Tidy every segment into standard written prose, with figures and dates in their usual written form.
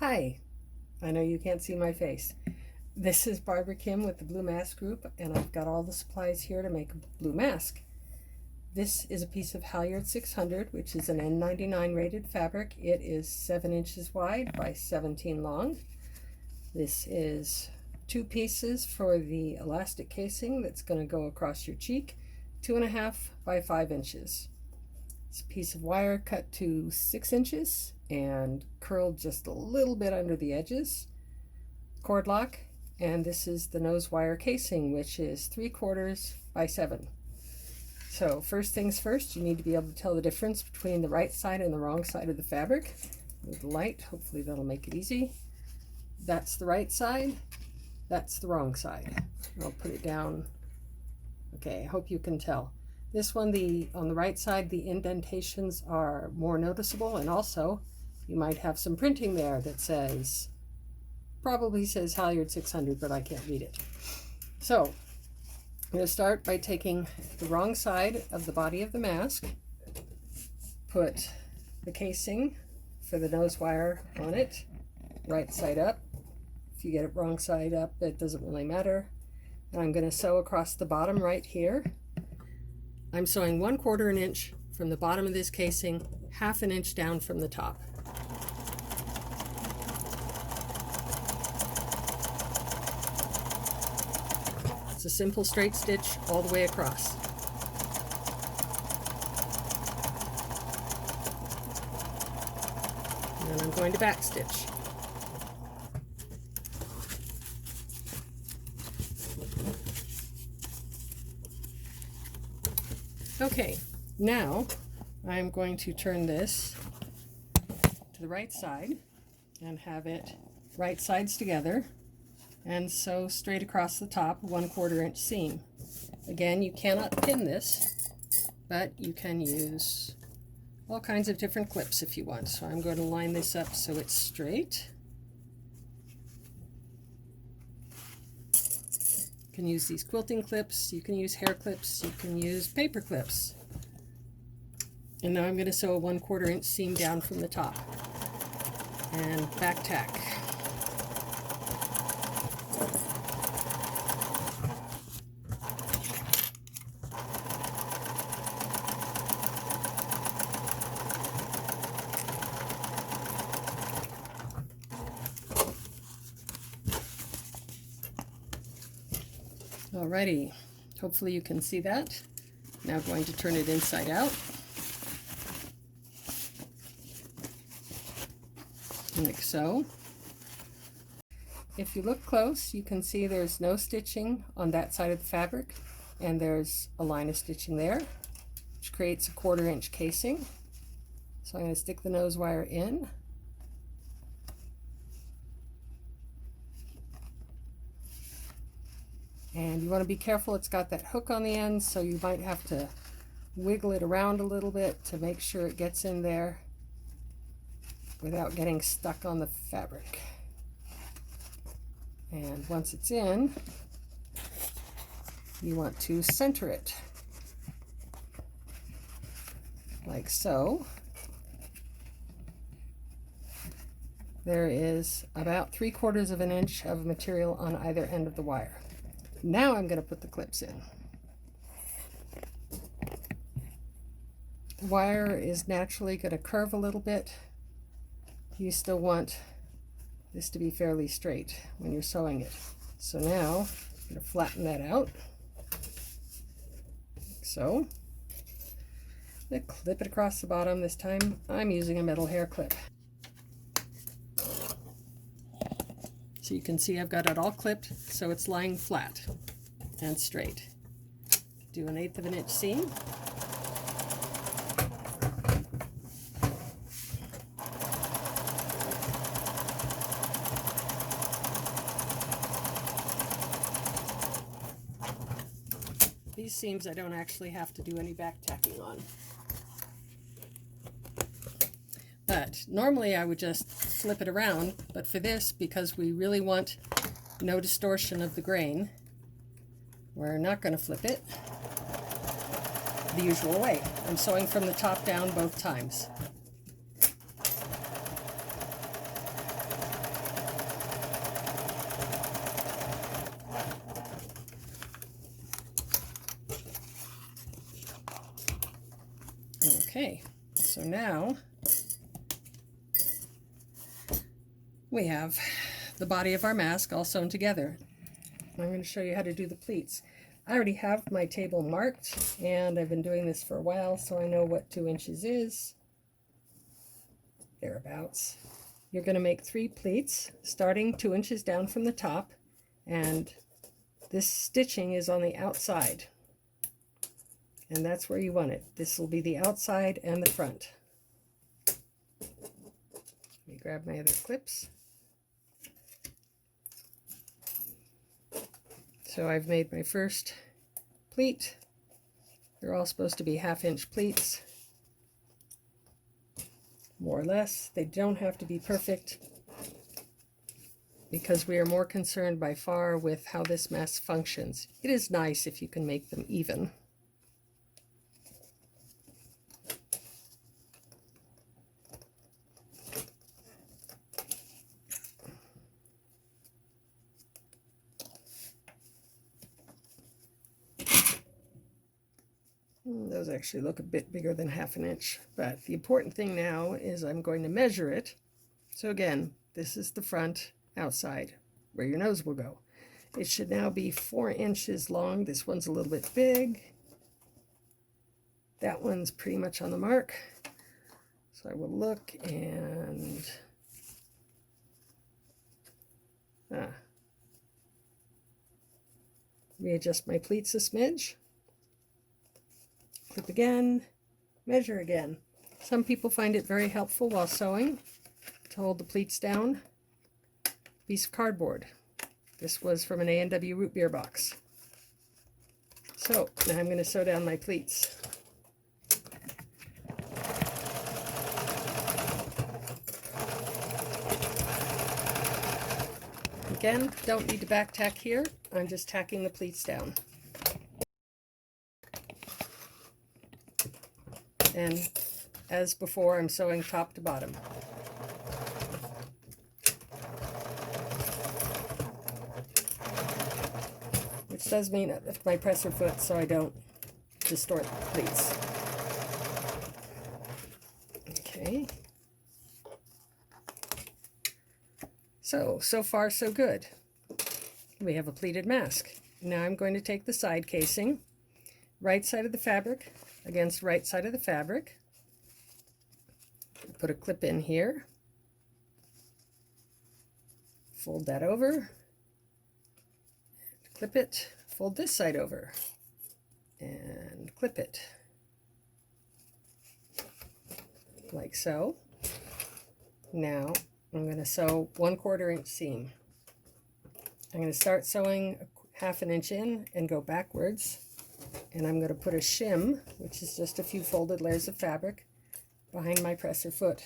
Hi, I know you can't see my face. This is Barbara Kim with the Blue Mask Group, and I've got all the supplies here to make a blue mask. This is a piece of Halyard 600, which is an N99 rated fabric. It is 7 inches wide by 17 long. This is 2 pieces for the elastic casing that's going to go across your cheek, 2.5 by 5 inches. It's a piece of wire cut to 6 inches and curled just a little bit under the edges. Cord lock, and this is the nose wire casing, which is 3/4 by 7. So first things first, you need to be able to tell the difference between the right side and the wrong side of the fabric. With the light, hopefully that'll make it easy. That's the right side, that's the wrong side. I'll put it down. Okay, I hope you can tell. This one, on the right side, the indentations are more noticeable, and also you might have some printing there that probably says Halyard 600, but I can't read it. So I'm going to start by taking the wrong side of the body of the mask, put the casing for the nose wire on it, right side up. If you get it wrong side up, it doesn't really matter. And I'm going to sew across the bottom right here. I'm sewing 1/4 inch from the bottom of this casing, 1/2 inch down from the top. It's a simple straight stitch all the way across. And then I'm going to back stitch. Okay, now I'm going to turn this to the right side and have it right sides together and sew straight across the top 1/4 inch seam. Again, you cannot pin this, but you can use all kinds of different clips if you want. So I'm going to line this up so it's straight. You can use these quilting clips, you can use hair clips, you can use paper clips. And now I'm going to sew a 1/4 inch seam down from the top and back tack. Alrighty, hopefully you can see that. Now going to turn it inside out. Like so. If you look close, you can see there's no stitching on that side of the fabric, and there's a line of stitching there, which creates a 1/4 inch casing. So I'm going to stick the nose wire in. And you want to be careful, it's got that hook on the end, so you might have to wiggle it around a little bit to make sure it gets in there without getting stuck on the fabric. And once it's in, you want to center it, like so. There is about 3/4 inch of material on either end of the wire. Now I'm going to put the clips in. The wire is naturally going to curve a little bit. You still want this to be fairly straight when you're sewing it. So now I'm going to flatten that out, like so. I'm going to clip it across the bottom. This time I'm using a metal hair clip. So you can see I've got it all clipped, so it's lying flat and straight. Do 1/8 inch seam. These seams I don't actually have to do any back tacking on. But normally I would just flip it around, but for this, because we really want no distortion of the grain, we're not going to flip it the usual way. I'm sewing from the top down both times. Okay, so now we have the body of our mask all sewn together. I'm going to show you how to do the pleats. I already have my table marked, and I've been doing this for a while, so I know what 2 inches is, thereabouts. You're going to make 3 pleats, starting 2 inches down from the top, and this stitching is on the outside, and that's where you want it. This will be the outside and the front. Let me grab my other clips. So I've made my first pleat. They're all supposed to be 1/2 inch pleats, more or less. They don't have to be perfect because we are more concerned by far with how this mask functions. It is nice if you can make them even. Those actually look a bit bigger than 1/2 inch, but the important thing now is I'm going to measure it. So again, this is the front outside where your nose will go. It should now be 4 inches long. This one's a little bit big. That one's pretty much on the mark. So I will look and readjust my pleats a smidge. Clip again, measure again. Some people find it very helpful while sewing to hold the pleats down. Piece of cardboard. This was from an A&W root beer box. So now I'm going to sew down my pleats. Again, don't need to back tack here. I'm just tacking the pleats down. And as before, I'm sewing top to bottom. Which does mean I lift my presser foot so I don't distort the pleats. Okay. So far so good. We have a pleated mask. Now I'm going to take the side casing, right side of the fabric against right side of the fabric. Put a clip in here. Fold that over. Clip it. Fold this side over. And clip it. Like so. Now I'm going to sew 1/4 inch seam. I'm going to start sewing 1/2 inch in and go backwards. And I'm going to put a shim, which is just a few folded layers of fabric, behind my presser foot.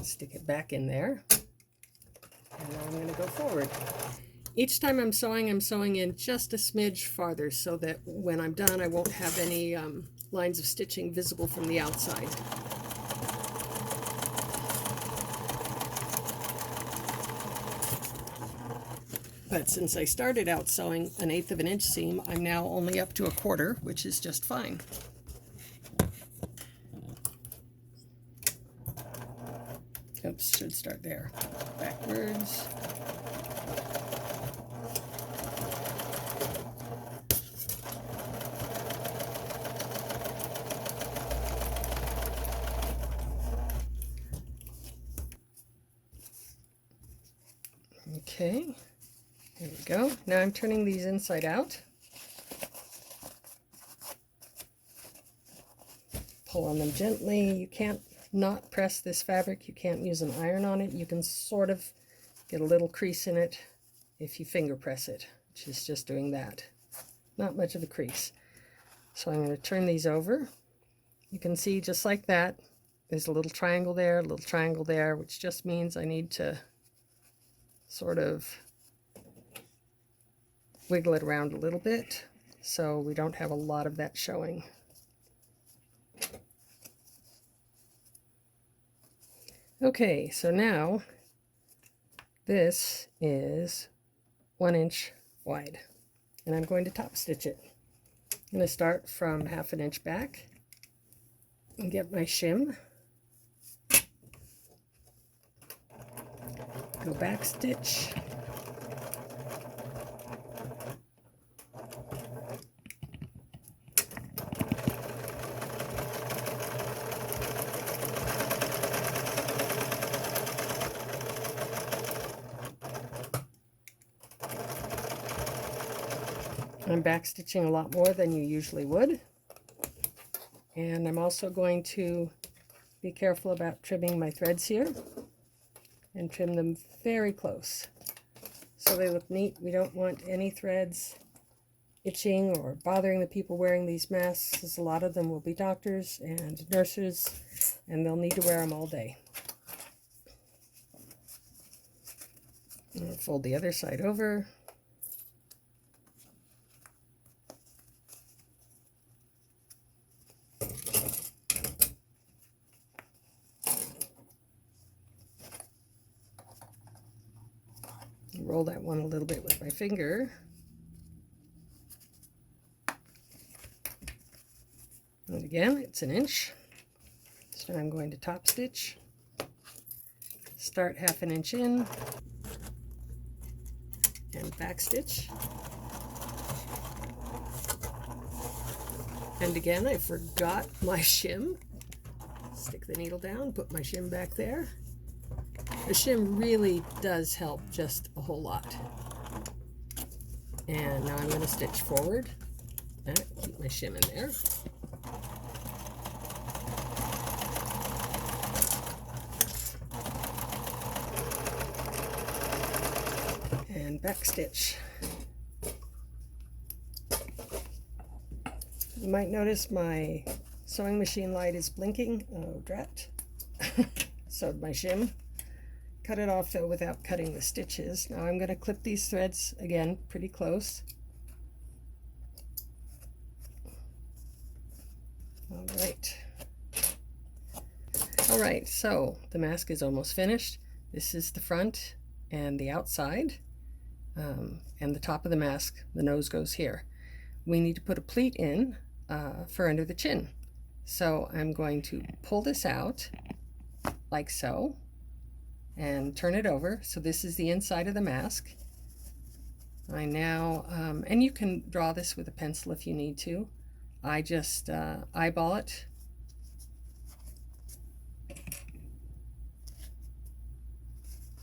Stick it back in there. And now I'm going to go forward. Each time I'm sewing in just a smidge farther so that when I'm done I won't have any lines of stitching visible from the outside. But since I started out sewing 1/8 inch seam, I'm now only up to 1/4, which is just fine. Oops, should start there. Backwards. Okay. There we go. Now I'm turning these inside out. Pull on them gently. You can't not press this fabric. You can't use an iron on it. You can sort of get a little crease in it if you finger press it, which is just doing that. Not much of a crease. So I'm going to turn these over. You can see just like that, there's a little triangle there, a little triangle there, which just means I need to sort of wiggle it around a little bit so we don't have a lot of that showing. Okay, so now this is 1 inch wide. and I'm going to top stitch it. I'm going to start from 1/2 inch back and get my shim, go back stitch, I'm back stitching a lot more than you usually would, and I'm also going to be careful about trimming my threads here and trim them very close so they look neat. We don't want any threads itching or bothering the people wearing these masks, because a lot of them will be doctors and nurses and they'll need to wear them all day. I'll fold the other side over. Roll that one a little bit with my finger. And again, it's 1 inch. So I'm going to top stitch, start 1/2 inch in, and back stitch. And again, I forgot my shim. Stick the needle down, put my shim back there. The shim really does help just a whole lot. And now I'm going to stitch forward. Keep my shim in there. And back stitch. You might notice my sewing machine light is blinking. Oh, drat. Sewed my shim. Cut it off though without cutting the stitches. Now I'm going to clip these threads again pretty close. All right, so the mask is almost finished. This is the front and the outside, and the top of the mask. The nose goes here. We need to put a pleat in for under the chin. So I'm going to pull this out like so and turn it over. So this is the inside of the mask. I now, and you can draw this with a pencil if you need to. I just eyeball it.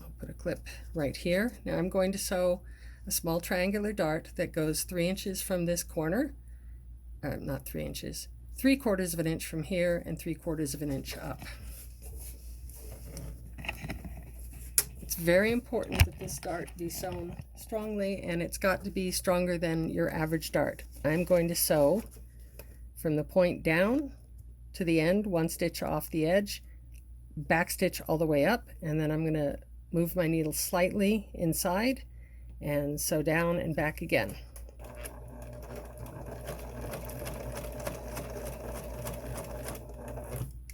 I'll put a clip right here. Now I'm going to sew a small triangular dart that goes 3 inches from this corner. Not 3 inches, 3/4 of an inch from here and 3/4 of an inch up. It's very important that this dart be sewn strongly, and it's got to be stronger than your average dart. I'm going to sew from the point down to the end, 1 stitch off the edge, back stitch all the way up, and then I'm going to move my needle slightly inside and sew down and back again.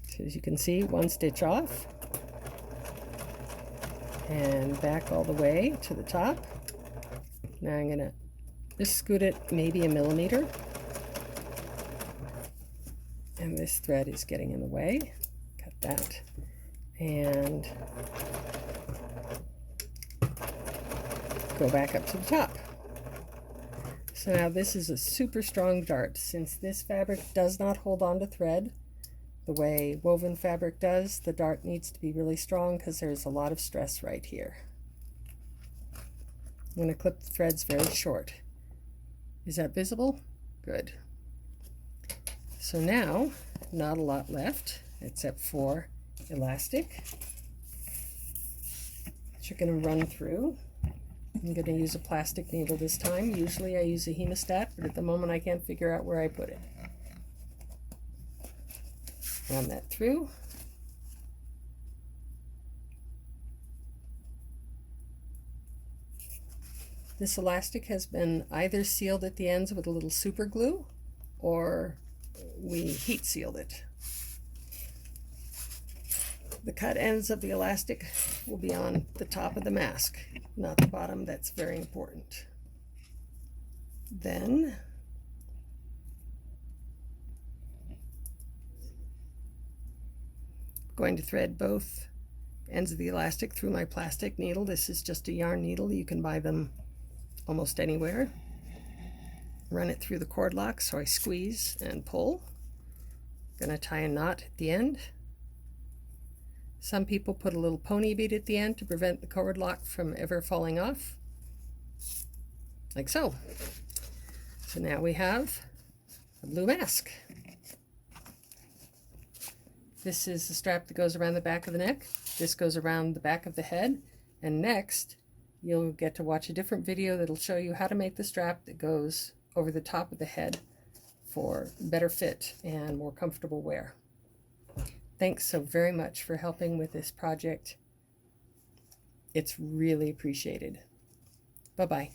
So as you can see, 1 stitch off and back all the way to the top. Now I'm going to just scoot it maybe 1 millimeter. And this thread is getting in the way. Cut that. And go back up to the top. So now this is a super strong dart. Since this fabric does not hold on to thread the way woven fabric does, the dart needs to be really strong because there's a lot of stress right here. I'm going to clip the threads very short. Is that visible? Good. So now, not a lot left except for elastic that you're going to run through. I'm going to use a plastic needle this time. Usually I use a hemostat, but at the moment I can't figure out where I put it. Run that through. This elastic has been either sealed at the ends with a little super glue, or we heat sealed it. The cut ends of the elastic will be on the top of the mask, not the bottom. That's very important. Then going to thread both ends of the elastic through my plastic needle. This is just a yarn needle. You can buy them almost anywhere. Run it through the cord lock, so I squeeze and pull. Gonna tie a knot at the end. Some people put a little pony bead at the end to prevent the cord lock from ever falling off, like so. So now we have a blue mask. This is the strap that goes around the back of the neck. This goes around the back of the head. And next, you'll get to watch a different video that'll show you how to make the strap that goes over the top of the head for better fit and more comfortable wear. Thanks so very much for helping with this project. It's really appreciated. Bye-bye.